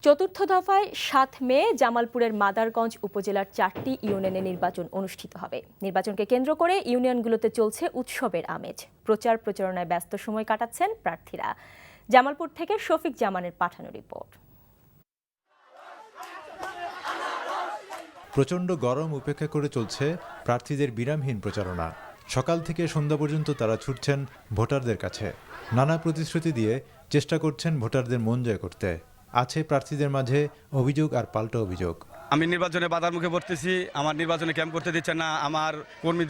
চতুর্থ দফায় ৭ মে জামালপুরের মাদারগঞ্জ উপজেলার ৪টি ইউনিয়নে নির্বাচন অনুষ্ঠিত হবে। নির্বাচনকে কেন্দ্র করে ইউনিয়নগুলোতে চলছে উৎসবের আমেজ। প্রচার প্রচারণায় ব্যস্ত সময় কাটাচ্ছেন প্রার্থীরা। জামালপুর থেকে শফিক জামানের পাঠানো রিপোর্ট। প্রচণ্ড গরম উপেক্ষা করে চলছে প্রার্থীদের বিরামহীন প্রচারণা। সকাল থেকে সন্ধ্যা পর্যন্ত তারা ছুটছেন ভোটারদের কাছে। নানা প্রতিশ্রুতি দিয়ে চেষ্টা করছেন ভোটারদের মন জয় করতে। আছে প্রার্থীদের মাঝে অভিযোগ আর পাল্টা অভিযোগ। আমি নির্বাচনে বাধার মুখে পড়তেছি, আমার নির্বাচনে ক্যাম্প করতে দিচ্ছে না, আমার কর্মী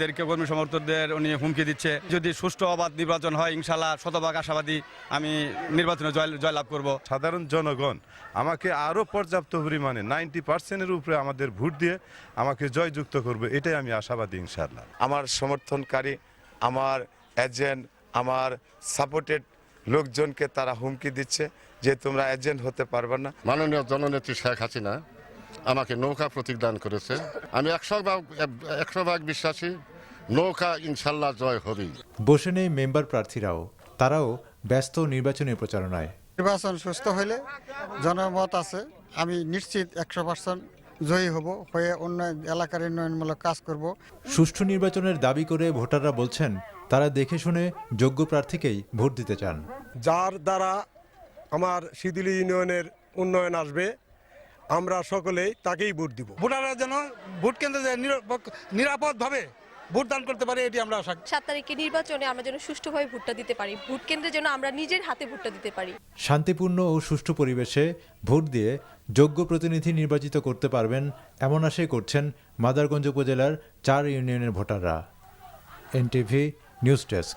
সমর্থকদের উনি হুমকি দিচ্ছে। যদি সুষ্ঠু অবাধ নির্বাচন হয় ইনশাল্লাহ শতভাগ আশাবাদী আমি নির্বাচনে জয়লাভ করব। সাধারণ জনগণ আমাকে আরও পর্যাপ্ত পরিমাণে 90%-এর উপরে আমাদের ভোট দিয়ে আমাকে জয়যুক্ত করবে, এটাই আমি আশাবাদী ইনশাল্লাহ। আমার সমর্থনকারী, আমার এজেন্ট, আমার সাপোর্টেড লোকজনকে তারা হুমকি দিচ্ছে যে তোমরা এজেন্ট হতে পারবে না। মাননীয় জননেত্রী শেখ হাসিনা আমাকে নৌকা প্রতীক দান করেছে। আমি 100% বিশ্বাসী নৌকা ইনশাল্লাহ জয় হবেই। বসে নেই মেম্বার প্রার্থীরাও, তারাও ব্যস্ত নির্বাচনী প্রচারণায়। নির্বাচন সুস্থ হলে জনমত আছে, আমি নিশ্চিত 100% জয়ী হব, হয়ে এলাকার উন্নয়নমূলক কাজ করব। সুষ্ঠু নির্বাচনের দাবি করে ভোটাররা বলছেন তারা দেখে শুনে যোগ্য প্রার্থীকেই ভোট দিতে চান। যার দ্বারা আমার শিদিলি ইউনিয়নের উন্নয়ন আসবে, আমরা সকলেই তাকেই ভোট দিব। ভোটাররা যেন ভোট কেন্দ্রে নিরাপদভাবে ভোটদান করতে পারে, এটি আমরা আশা। 7 তারিখে নির্বাচনে আমরা যেন সুষ্ঠুভাবে ভোটটা দিতে পারি, ভোট কেন্দ্রে যেন আমরা নিজের হাতে ভোটটা দিতে পারি। শান্তিপূর্ণ ও সুষ্ঠু পরিবেশে ভোট দিয়ে যোগ্য প্রতিনিধি নির্বাচিত করতে পারবেন এমন আশাই করছেন মাদারগঞ্জ উপজেলার 4 ইউনিয়নের ভোটাররা। NTV news desk.